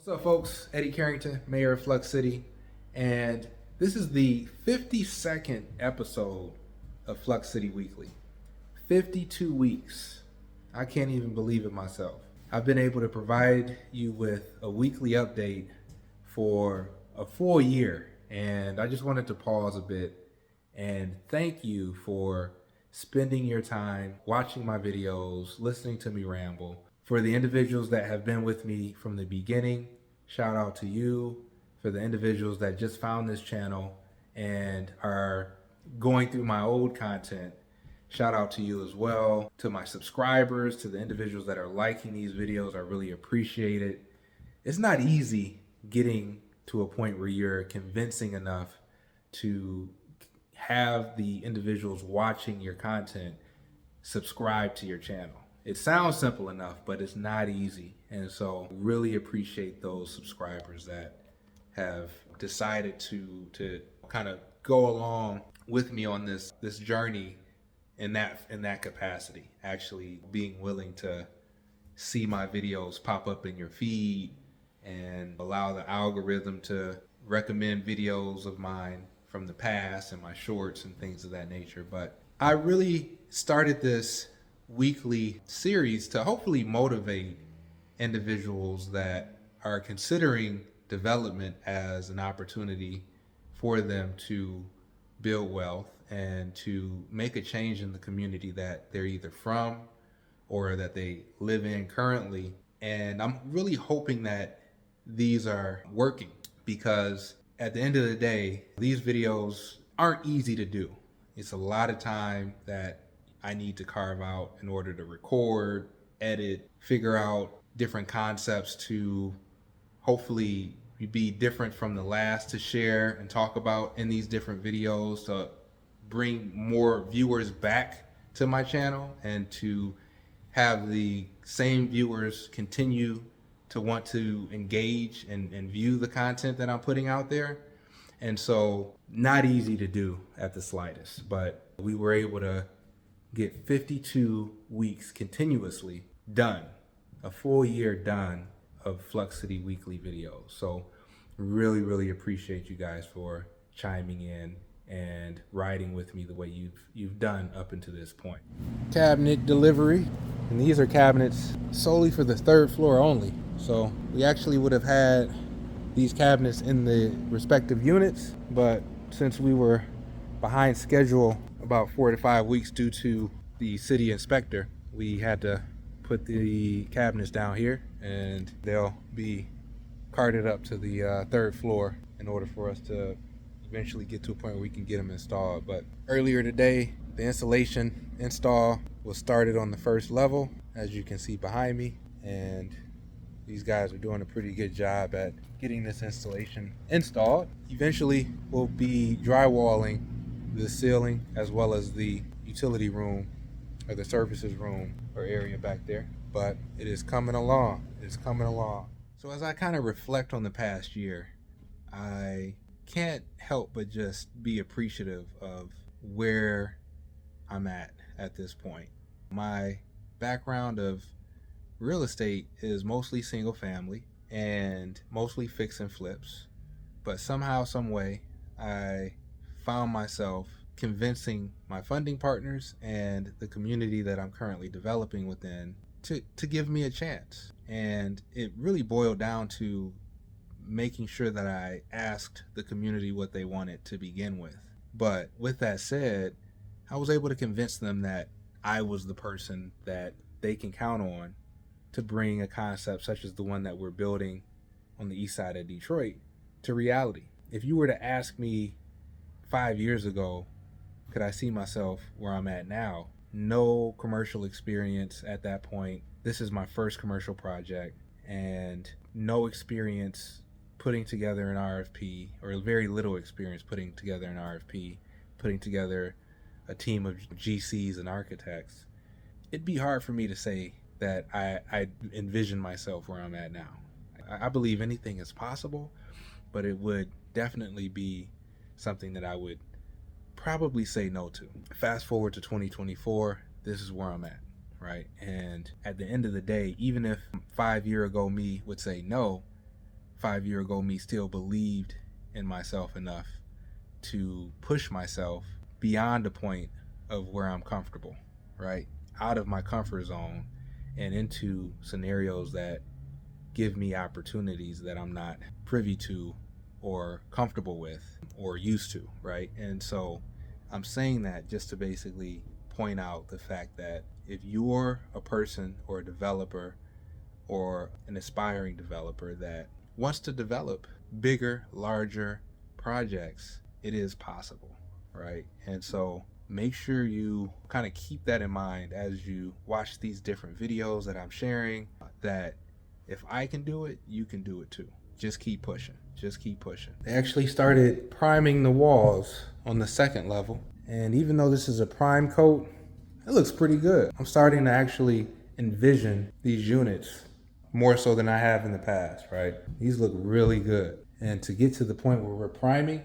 What's up, folks? Eddie Carrington, Mayor of Flux City, and this is the 52nd episode of Flux City Weekly. 52 weeks. I can't even believe it myself. I've been able to provide you with a weekly update for a full year, and I just wanted to pause a bit and thank you for spending your time watching my videos, listening to me ramble. For the individuals that have been with me from the beginning, shout out to you. For the individuals that just found this channel and are going through my old content, shout out to you as well. To my subscribers, to the individuals that are liking these videos, I really appreciate it. It's not easy getting to a point where you're convincing enough to have the individuals watching your content subscribe to your channel. It sounds simple enough, but it's not easy. And so really appreciate those subscribers that have decided to kind of go along with me on this journey in that capacity, actually being willing to see my videos pop up in your feed and allow the algorithm to recommend videos of mine from the past and my shorts and things of that nature. But I really started this weekly series to hopefully motivate individuals that are considering development as an opportunity for them to build wealth and to make a change in the community that they're either from or that they live in currently. And I'm really hoping that these are working, because at the end of the day, these videos aren't easy to do. It's a lot of time that I need to carve out in order to record, edit, figure out different concepts to hopefully be different from the last to share and talk about in these different videos, to bring more viewers back to my channel and to have the same viewers continue to want to engage and view the content that I'm putting out there. And so not easy to do at the slightest, but we were able to get 52 weeks continuously done, a full year done of Flux City Weekly videos. So really appreciate you guys for chiming in and riding with me the way you've done up until this point. Cabinet delivery, and these are cabinets solely for the 3rd floor only. So we actually would have had these cabinets in the respective units, but since we were behind schedule about 4 to 5 weeks due to the city inspector, we had to put the cabinets down here, and they'll be carted up to the 3rd floor in order for us to eventually get to a point where we can get them installed. But earlier today, the install was started on the 1st level, as you can see behind me, and these guys are doing a pretty good job at getting this installation installed. Eventually, we'll be drywalling the ceiling as well as the utility room, or the services room or area back there. But it is coming along. It's coming along. So as I kind of reflect on the past year, I can't help but just be appreciative of where I'm at this point. My background of real estate is mostly single family and mostly fix and flips, but somehow, some way, I found myself convincing my funding partners and the community that I'm currently developing within to give me a chance. And it really boiled down to making sure that I asked the community what they wanted to begin with. But with that said, I was able to convince them that I was the person that they can count on to bring a concept such as the one that we're building on the east side of Detroit to reality. If you were to ask me 5 years ago, could I see myself where I'm at now? No commercial experience at that point. This is my first commercial project, and no experience putting together an RFP, or very little experience putting together an RFP, putting together a team of GCs and architects. It'd be hard for me to say that I envision myself where I'm at now. I believe anything is possible, but it would definitely be something that I would probably say no to. Fast forward to 2024, this is where I'm at, right? And at the end of the day, even if 5 years ago me would say no, 5 year ago me still believed in myself enough to push myself beyond the point of where I'm comfortable, right? Out of my comfort zone and into scenarios that give me opportunities that I'm not privy to or comfortable with or used to, right? And so I'm saying that just to basically point out the fact that if you're a person or a developer or an aspiring developer that wants to develop bigger, larger projects, it is possible, right? And so make sure you kind of keep that in mind as you watch these different videos that I'm sharing, that if I can do it, you can do it too. Just keep pushing. Just keep pushing. They actually started priming the walls on the second level. And even though this is a prime coat, it looks pretty good. I'm starting to actually envision these units more so than I have in the past, right? These look really good. And to get to the point where we're priming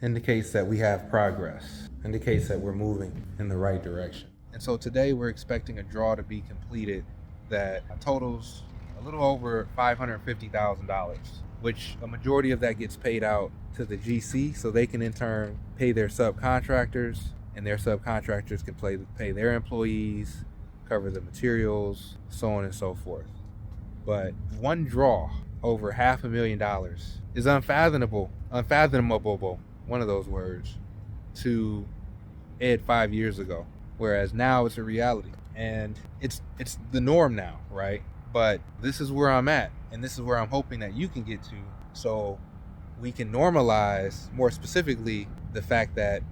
indicates that we have progress, indicates that we're moving in the right direction. And so today we're expecting a draw to be completed that totals a little over $550,000, which a majority of that gets paid out to the GC so they can in turn pay their subcontractors, and their subcontractors can pay their employees, cover the materials, so on and so forth. But one draw over $500,000 is unfathomable, one of those words, to Ed 5 years ago, whereas now it's a reality. And it's the norm now, right? But this is where I'm at, and this is where I'm hoping that you can get to, so we can normalize, more specifically, the fact that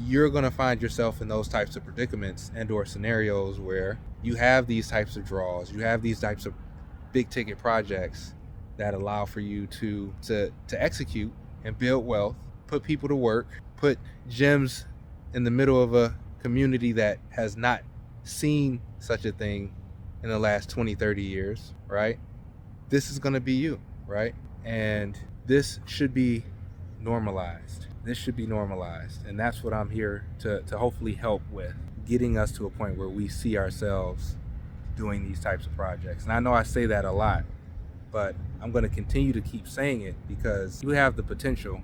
you're going to find yourself in those types of predicaments and or scenarios where you have these types of draws, you have these types of big ticket projects that allow for you to execute and build wealth, put people to work, put gems in the middle of a community that has not seen such a thing in the last 20, 30 years, right? This is going to be you, right? And this should be normalized. This should be normalized. And that's what I'm here to hopefully help with, getting us to a point where we see ourselves doing these types of projects. And I know I say that a lot, but I'm going to continue to keep saying it because you have the potential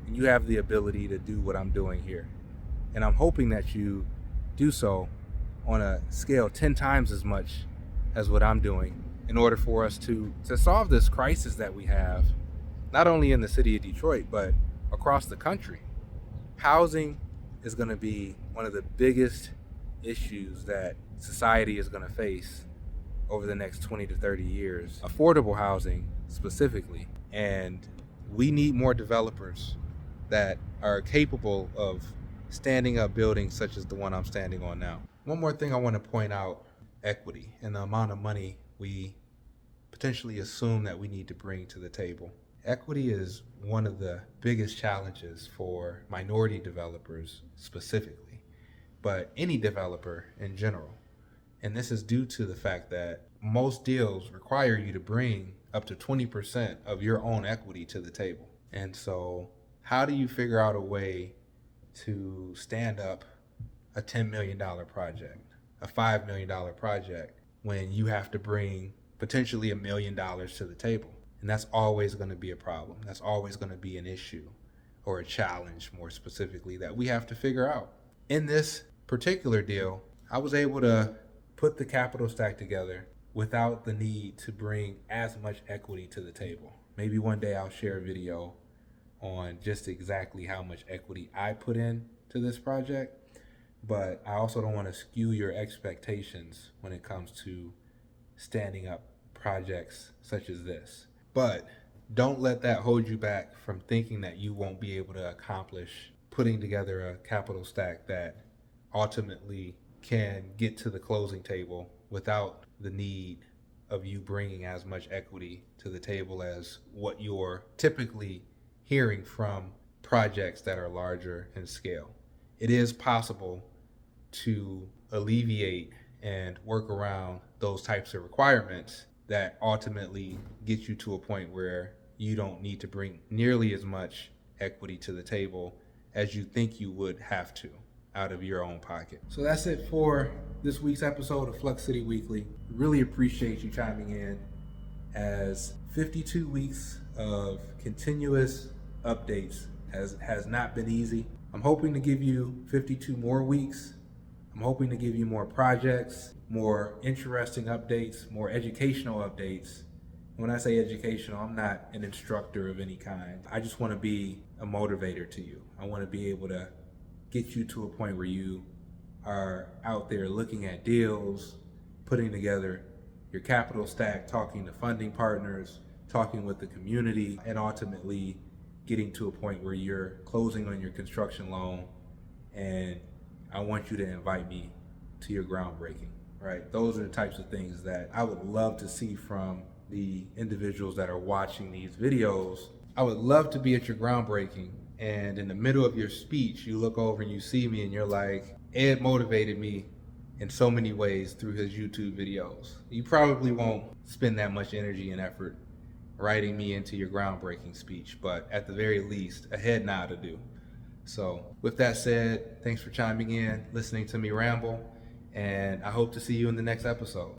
and you have the ability to do what I'm doing here. And I'm hoping that you do so on a scale 10 times as much as what I'm doing in order for us to solve this crisis that we have, not only in the city of Detroit, but across the country. Housing is going to be one of the biggest issues that society is going to face over the next 20 to 30 years. Affordable housing specifically. And we need more developers that are capable of standing up buildings such as the one I'm standing on now. One more thing I want to point out, equity and the amount of money we potentially assume that we need to bring to the table. Equity is one of the biggest challenges for minority developers specifically, but any developer in general. And this is due to the fact that most deals require you to bring up to 20% of your own equity to the table. And so how do you figure out a way to stand up a $10 million project, a $5 million project, when you have to bring potentially $1 million to the table? And that's always going to be a problem. That's always going to be an issue or a challenge, more specifically, that we have to figure out. In this particular deal, I was able to put the capital stack together without the need to bring as much equity to the table. Maybe one day I'll share a video on just exactly how much equity I put in to this project, but I also don't want to skew your expectations when it comes to standing up projects such as this. But don't let that hold you back from thinking that you won't be able to accomplish putting together a capital stack that ultimately can get to the closing table without the need of you bringing as much equity to the table as what you're typically hearing from projects that are larger in scale. It is possible to alleviate and work around those types of requirements that ultimately get you to a point where you don't need to bring nearly as much equity to the table as you think you would have to out of your own pocket. So that's it for this week's episode of Flux City Weekly. Really appreciate you chiming in as 52 weeks of continuous updates has not been easy. I'm hoping to give you 52 more weeks. I'm hoping to give you more projects, more interesting updates, more educational updates. When I say educational, I'm not an instructor of any kind. I just want to be a motivator to you. I want to be able to get you to a point where you are out there looking at deals, putting together your capital stack, talking to funding partners, talking with the community, and ultimately getting to a point where you're closing on your construction loan. And I want you to invite me to your groundbreaking, right? Those are the types of things that I would love to see from the individuals that are watching these videos. I would love to be at your groundbreaking, and in the middle of your speech, you look over and you see me and you're like, Ed motivated me in so many ways through his YouTube videos. You probably won't spend that much energy and effort writing me into your groundbreaking speech, but at the very least, a head nod to do. So with that said, thanks for chiming in, listening to me ramble, and I hope to see you in the next episode.